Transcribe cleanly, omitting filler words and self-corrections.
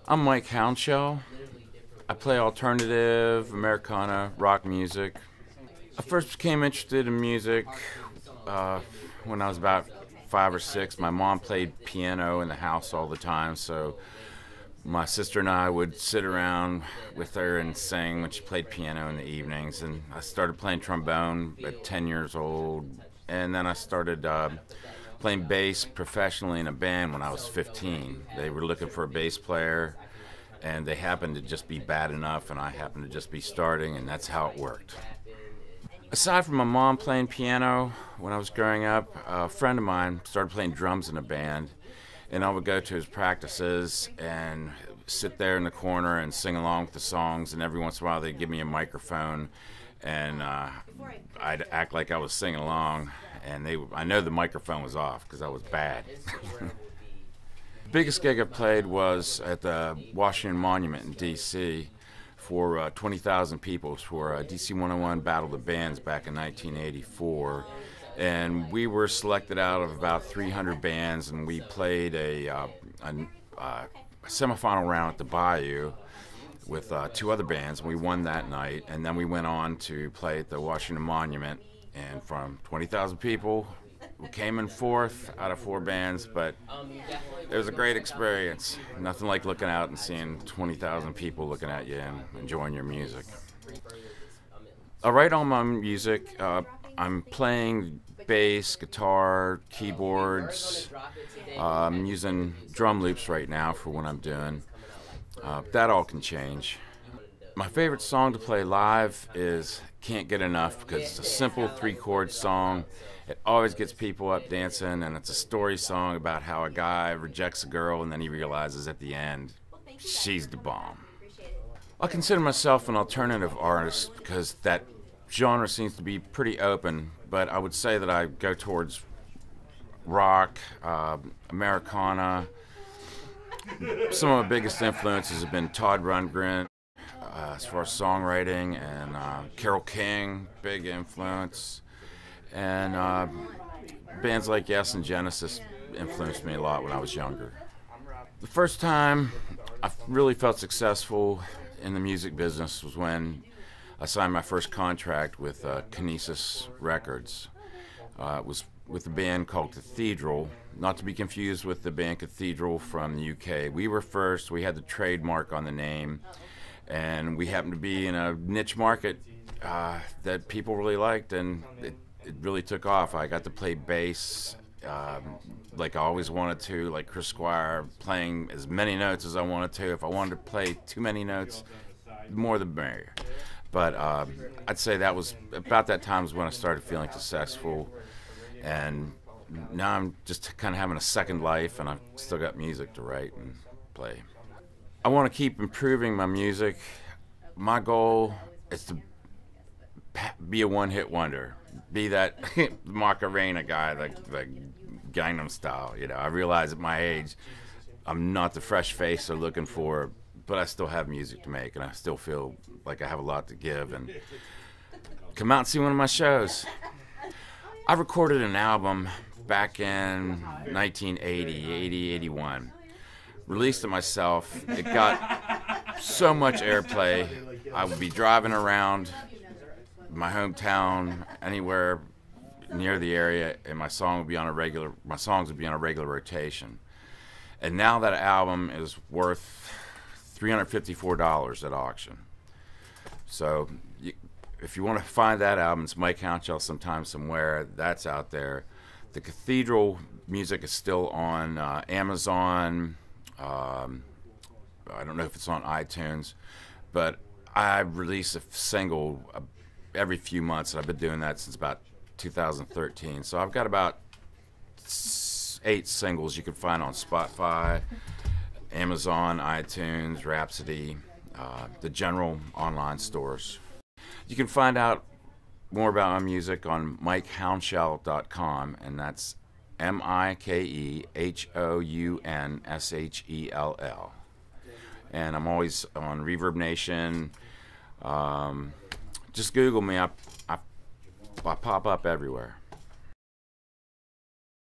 I'm Mike Hounshell. I play alternative Americana rock music. I first became interested in music when I was about 5 or 6. My mom played piano in the house all the time, so my sister and I would sit around with her and sing when she played piano in the evenings. And I started playing trombone at 10 years old, and then I started playing bass professionally in a band when I was 15. They were looking for a bass player, and they happened to just be bad enough, and I happened to just be starting, and that's how it worked. Aside from my mom playing piano when I was growing up, a friend of mine started playing drums in a band, and I would go to his practices and sit there in the corner and sing along with the songs, and every once in a while they'd give me a microphone, and I'd act like I was singing along, and I know the microphone was off because I was bad. The biggest gig I played was at the Washington Monument in D.C. for 20,000 people for DC 101 Battle of the Bands back in 1984. And we were selected out of about 300 bands, and we played a semifinal round at the Bayou with 2 other bands. We won that night, and then we went on to play at the Washington Monument. And from 20,000 people, we came in 4th out of 4 bands, but it was a great experience. Nothing like looking out and seeing 20,000 people looking at you and enjoying your music. I write all my music. I'm playing bass, guitar, keyboards. I'm using drum loops right now for what I'm doing. That all can change. My favorite song to play live is Can't Get Enough, because it's a simple 3-chord song. It always gets people up dancing, and it's a story song about how a guy rejects a girl and then he realizes at the end she's the bomb. I consider myself an alternative artist because that genre seems to be pretty open, but I would say that I go towards rock, Americana. Some of my biggest influences have been Todd Rundgren as far as songwriting, and Carole King, big influence. And bands like Yes and Genesis influenced me a lot when I was younger. The first time I really felt successful in the music business was when I signed my first contract with Kinesis Records. It was with a band called Cathedral, not to be confused with the band Cathedral from the UK. We were first, we had the trademark on the name, and we happened to be in a niche market that people really liked, and it really took off. I got to play bass like I always wanted to, like Chris Squire, playing as many notes as I wanted to. If I wanted to play too many notes, the more the merrier. But I'd say that was about that time is when I started feeling successful, and now I'm just kind of having a second life, and I've still got music to write and play. I want to keep improving my music. My goal is to be a one-hit wonder. Be that Macarena guy, the Gangnam Style. You know, I realize at my age, I'm not the fresh face they're looking for, but I still have music to make, and I still feel like I have a lot to give. And come out and see one of my shows. I recorded an album back in 1980, 81. Released it myself. It got so much airplay. I would be driving around my hometown, anywhere near the area, and my songs would be on a regular rotation. And now that album is worth $354 at auction. So if you want to find that album, it's Mike Hounshell Sometime Somewhere. That's out there. The Cathedral music is still on Amazon. I don't know if it's on iTunes, but I release a single every few months. I've been doing that since about 2013. So I've got about 8 singles you can find on Spotify, Amazon, iTunes, Rhapsody, the general online stores. You can find out more about my music on MikeHounshell.com, and that's MikeHounshell. And I'm always on Reverb Nation. Just Google me. I pop up everywhere.